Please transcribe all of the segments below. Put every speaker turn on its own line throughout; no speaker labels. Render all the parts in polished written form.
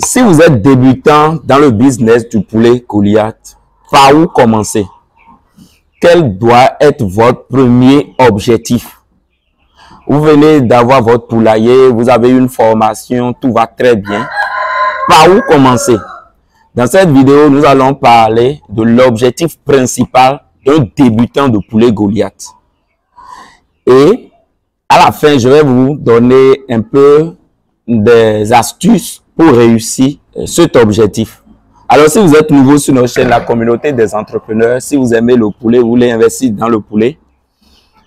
Si vous êtes débutant dans le business du poulet Goliath, par où commencer? Quel doit être votre premier objectif? Vous venez d'avoir votre poulailler, vous avez une formation, tout va très bien. Par où commencer? Dans cette vidéo, nous allons parler de l'objectif principal d'un débutant de poulet Goliath. Et à la fin, je vais vous donner un peu des astuces pour réussir cet objectif. Alors, si vous êtes nouveau sur notre chaîne, la communauté des entrepreneurs, si vous aimez le poulet, vous voulez investir dans le poulet,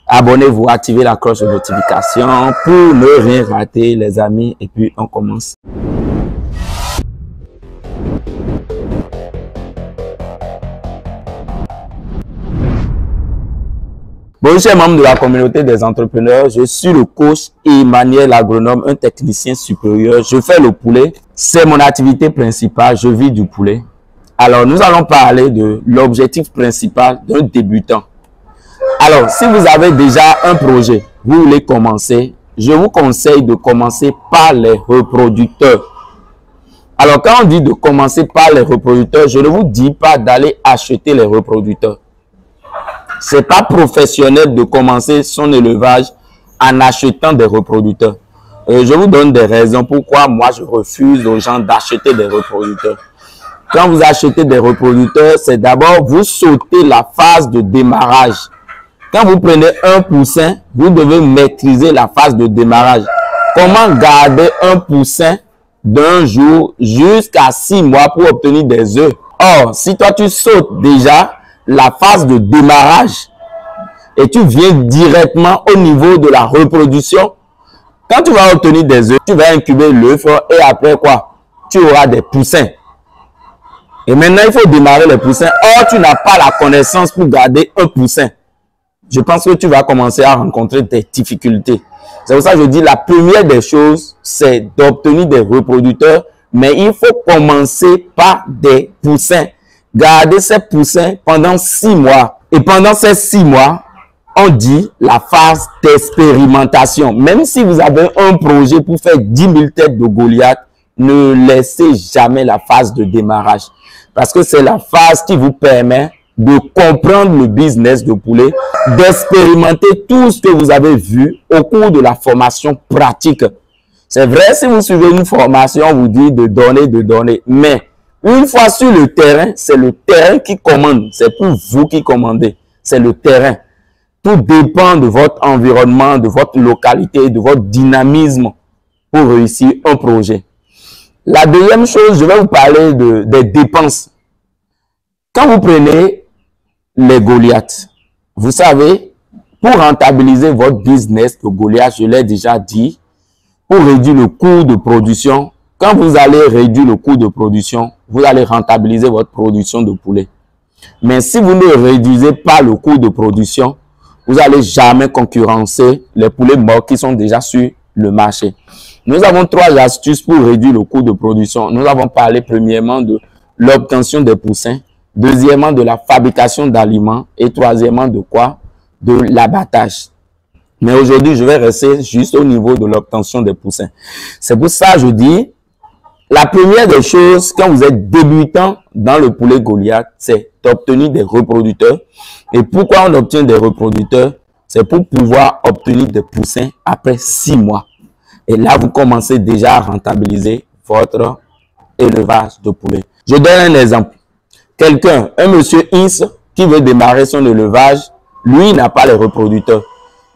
abonnez-vous, activez la cloche de notification pour ne rien rater, les amis. Et puis, on commence. Bonjour, chers membres de la communauté des entrepreneurs. Je suis le coach Emmanuel, agronome, un technicien supérieur. Je fais le poulet. C'est mon activité principale. Je vis du poulet. Alors, nous allons parler de l'objectif principal d'un débutant. Alors, si vous avez déjà un projet, vous voulez commencer, je vous conseille de commencer par les reproducteurs. Alors, quand on dit de commencer par les reproducteurs, je ne vous dis pas d'aller acheter les reproducteurs. C'est pas professionnel de commencer son élevage en achetant des reproducteurs. Je vous donne des raisons pourquoi moi je refuse aux gens d'acheter des reproducteurs. Quand vous achetez des reproducteurs, c'est d'abord vous sautez la phase de démarrage. Quand vous prenez un poussin, vous devez maîtriser la phase de démarrage. Comment garder un poussin d'un jour jusqu'à 6 mois pour obtenir des œufs? Or, si toi tu sautes déjà la phase de démarrage et tu viens directement au niveau de la reproduction, quand tu vas obtenir des œufs, tu vas incuber l'œuf et après quoi? Tu auras des poussins. Et maintenant, il faut démarrer les poussins. Or, tu n'as pas la connaissance pour garder un poussin. Je pense que tu vas commencer à rencontrer des difficultés. C'est pour ça que je dis la première des choses, c'est d'obtenir des reproducteurs, mais il faut commencer par des poussins. Gardez ces poussins pendant 6 mois. Et pendant ces 6 mois, on dit la phase d'expérimentation. Même si vous avez un projet pour faire 10 000 têtes de Goliath, ne laissez jamais la phase de démarrage. Parce que c'est la phase qui vous permet de comprendre le business de poulet, d'expérimenter tout ce que vous avez vu au cours de la formation pratique. C'est vrai, si vous suivez une formation, on vous dit de donner, mais une fois sur le terrain, c'est le terrain qui commande. C'est pour vous qui commandez. C'est le terrain. Tout dépend de votre environnement, de votre localité, de votre dynamisme pour réussir un projet. La deuxième chose, je vais vous parler des dépenses. Quand vous prenez les Goliaths, vous savez, pour rentabiliser votre business de Goliath, je l'ai déjà dit, pour réduire le coût de production, quand vous allez réduire le coût de production, vous allez rentabiliser votre production de poulet. Mais si vous ne réduisez pas le coût de production, vous n'allez jamais concurrencer les poulets morts qui sont déjà sur le marché. Nous avons 3 astuces pour réduire le coût de production. Nous avons parlé premièrement de l'obtention des poussins, deuxièmement de la fabrication d'aliments et troisièmement de quoi? De l'abattage. Mais aujourd'hui, je vais rester juste au niveau de l'obtention des poussins. C'est pour ça que je dis, la première des choses, quand vous êtes débutant dans le poulet Goliath, c'est d'obtenir des reproducteurs. Et pourquoi on obtient des reproducteurs? C'est pour pouvoir obtenir des poussins après 6 mois. Et là, vous commencez déjà à rentabiliser votre élevage de poulet. Je donne un exemple. Quelqu'un, un monsieur X, qui veut démarrer son élevage, lui n'a pas les reproducteurs.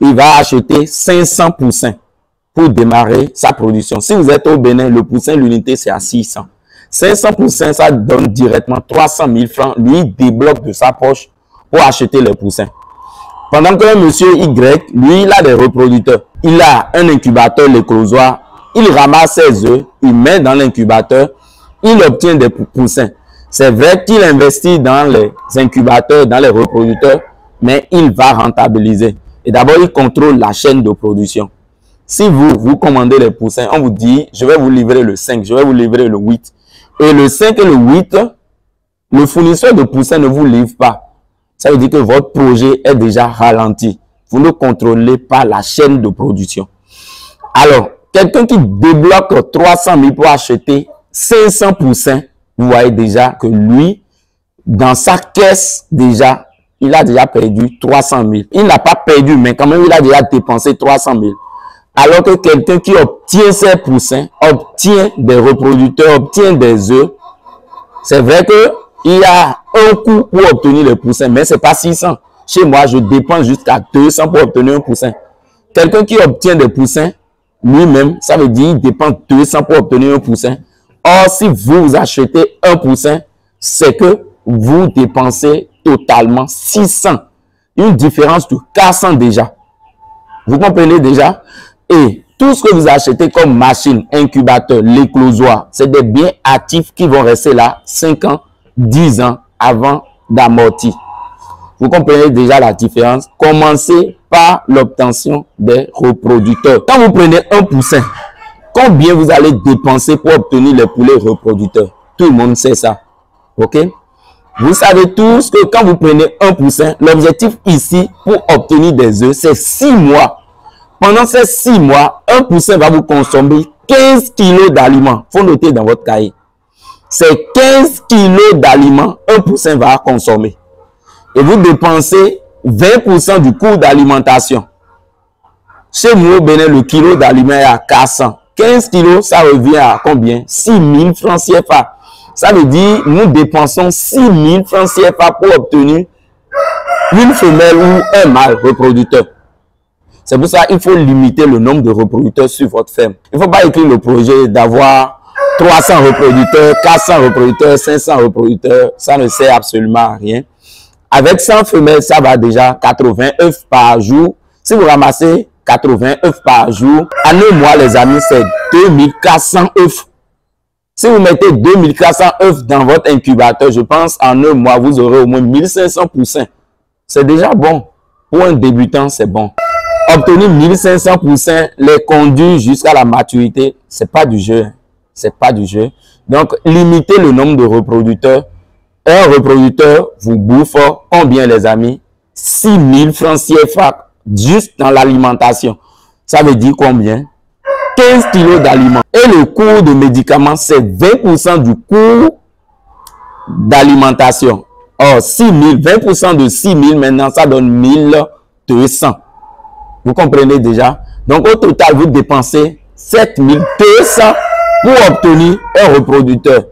Il va acheter 500 poussins pour démarrer sa production. Si vous êtes au Bénin, le poussin, l'unité, c'est à 600. 500 poussins, ça donne directement 300 000 francs. Lui, il débloque de sa poche pour acheter les poussins. Pendant que monsieur Y, lui, il a des reproducteurs. Il a un incubateur l'éclosoir. Il ramasse ses œufs, il met dans l'incubateur, il obtient des poussins. C'est vrai qu'il investit dans les incubateurs, dans les reproducteurs, mais il va rentabiliser. Et d'abord, il contrôle la chaîne de production. Si vous commandez les poussins, on vous dit, je vais vous livrer le 5, je vais vous livrer le 8. Et le 5 et le 8, le fournisseur de poussins ne vous livre pas. Ça veut dire que votre projet est déjà ralenti. Vous ne contrôlez pas la chaîne de production. Alors, quelqu'un qui débloque 300 000 pour acheter 500%, vous voyez déjà que lui, dans sa caisse, déjà, il a déjà perdu 300 000. Il n'a pas perdu, mais quand même, il a déjà dépensé 300 000. Alors que quelqu'un qui obtient ces poussins, obtient des reproducteurs, obtient des œufs, c'est vrai qu'il y a un coût pour obtenir les poussins, mais c'est pas 600. Chez moi, je dépense jusqu'à 200 pour obtenir un poussin. Quelqu'un qui obtient des poussins, lui-même, ça veut dire qu'il dépense 200 pour obtenir un poussin. Or, si vous achetez un poussin, c'est que vous dépensez totalement 600. Une différence de 400 déjà. Vous comprenez déjà? Et tout ce que vous achetez comme machine, incubateur, l'éclosoir, c'est des biens actifs qui vont rester là 5 ans, 10 ans avant d'amortir. Vous comprenez déjà la différence? Commencez par l'obtention des reproducteurs. Quand vous prenez un poussin, combien vous allez dépenser pour obtenir les poulets reproducteurs? Tout le monde sait ça. OK? Vous savez tous que quand vous prenez un poussin, l'objectif ici pour obtenir des œufs, c'est 6 mois. Pendant ces 6 mois, un poussin va vous consommer 15 kilos d'aliments. Il faut noter dans votre cahier. C'est 15 kilos d'aliments un poussin va consommer. Et vous dépensez 20% du coût d'alimentation. Chez nous au Bénin, le kilo d'aliments est à 400. 15 kilos, ça revient à combien? 6 000 francs CFA. Ça veut dire nous dépensons 6 000 francs CFA pour obtenir une femelle ou un mâle reproducteur. C'est pour ça qu'il faut limiter le nombre de reproducteurs sur votre ferme. Il ne faut pas écrire le projet d'avoir 300 reproducteurs, 400 reproducteurs, 500 reproducteurs. Ça ne sert absolument à rien. Avec 100 femelles, ça va déjà 80 œufs par jour. Si vous ramassez 80 œufs par jour, en un mois, les amis, c'est 2400 œufs. Si vous mettez 2400 œufs dans votre incubateur, je pense en un mois, vous aurez au moins 1500 poussins. C'est déjà bon. Pour un débutant, c'est bon. Obtenir 1500 poussins, les conduire jusqu'à la maturité, c'est pas du jeu. C'est pas du jeu. Donc, limitez le nombre de reproducteurs. Un reproducteur vous bouffe combien, les amis? 6 000 francs CFA juste dans l'alimentation. Ça veut dire combien? 15 kilos d'aliments. Et le coût de médicaments, c'est 20% du coût d'alimentation. Or, 6 000, 20% de 6 000, maintenant, ça donne 1200. Vous comprenez déjà? Donc, au total, vous dépensez 7 200 pour obtenir un reproducteur.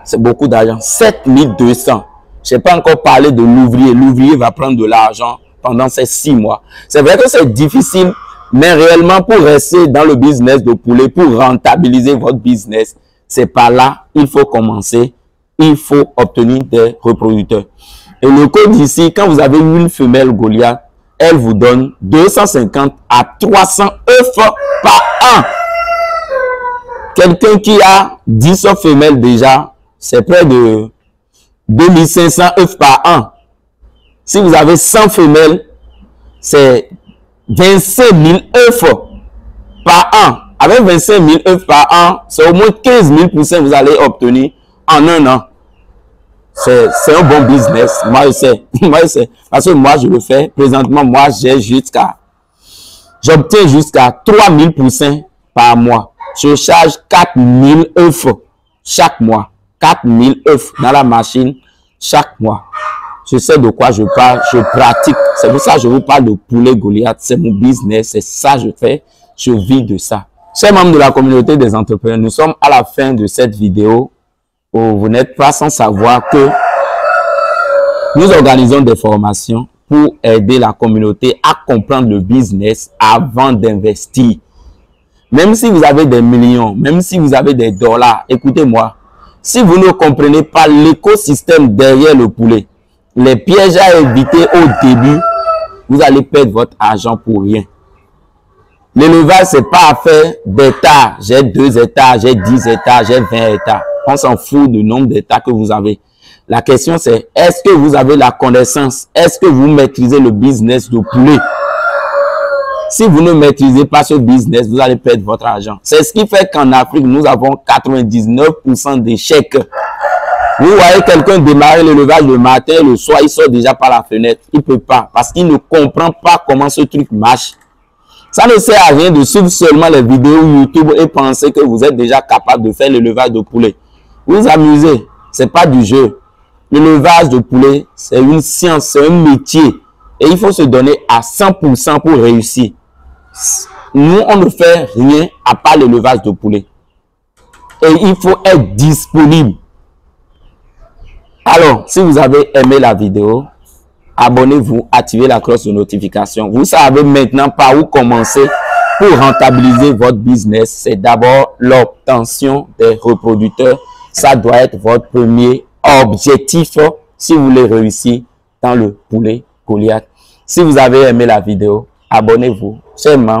C'est beaucoup d'argent. 7 200. Je n'ai pas encore parlé de l'ouvrier. L'ouvrier va prendre de l'argent pendant ces 6 mois. C'est vrai que c'est difficile, mais réellement, pour rester dans le business de poulet, pour rentabiliser votre business, c'est par là qu'il faut commencer. Il faut obtenir des reproducteurs. Et le code ici, quand vous avez une femelle Goliath, elle vous donne 250 à 300 œufs par an. Quelqu'un qui a 10 femelles déjà, c'est près de 2500 œufs par an. Si vous avez 100 femelles, c'est 25 000 œufs par an. Avec 25 000 œufs par an, c'est au moins 15 000 poussins que vous allez obtenir en un an. C'est un bon business. Moi, je sais. Moi, je sais. Parce que moi, je le fais. Présentement, moi, j'obtiens jusqu'à 3 000 poussins par mois. Je charge 4 000 œufs chaque mois. 4 000 œufs dans la machine chaque mois. Je sais de quoi je parle. Je pratique. C'est pour ça que je vous parle de poulet Goliath. C'est mon business. C'est ça que je fais. Je vis de ça. Chers membres de la communauté des entrepreneurs, nous sommes à la fin de cette vidéo. Vous n'êtes pas sans savoir que nous organisons des formations pour aider la communauté à comprendre le business avant d'investir. Même si vous avez des millions, même si vous avez des dollars, écoutez-moi, si vous ne comprenez pas l'écosystème derrière le poulet, les pièges à éviter au début, vous allez perdre votre argent pour rien. L'élevage, c'est pas à faire d'hectares. J'ai 2 hectares, j'ai 10 hectares, j'ai 20 hectares. On s'en fout du nombre d'hectares que vous avez. La question c'est, est-ce que vous avez la connaissance? Est-ce que vous maîtrisez le business de poulet? Si vous ne maîtrisez pas ce business, vous allez perdre votre argent. C'est ce qui fait qu'en Afrique, nous avons 99% d'échecs. Vous voyez quelqu'un démarrer l'élevage le matin, le soir, il sort déjà par la fenêtre. Il ne peut pas parce qu'il ne comprend pas comment ce truc marche. Ça ne sert à rien de suivre seulement les vidéos YouTube et penser que vous êtes déjà capable de faire l'élevage de poulet. Vous vous amusez, ce n'est pas du jeu. L'élevage de poulet, c'est une science, c'est un métier. Et il faut se donner à 100% pour réussir. Nous, on ne fait rien à part l'élevage de poulet. Et il faut être disponible. Alors, si vous avez aimé la vidéo, abonnez-vous, activez la cloche de notification. Vous savez maintenant par où commencer pour rentabiliser votre business. C'est d'abord l'obtention des reproducteurs. Ça doit être votre premier objectif si vous voulez réussir dans le poulet Goliath. Si vous avez aimé la vidéo, abonnez-vous. Seulement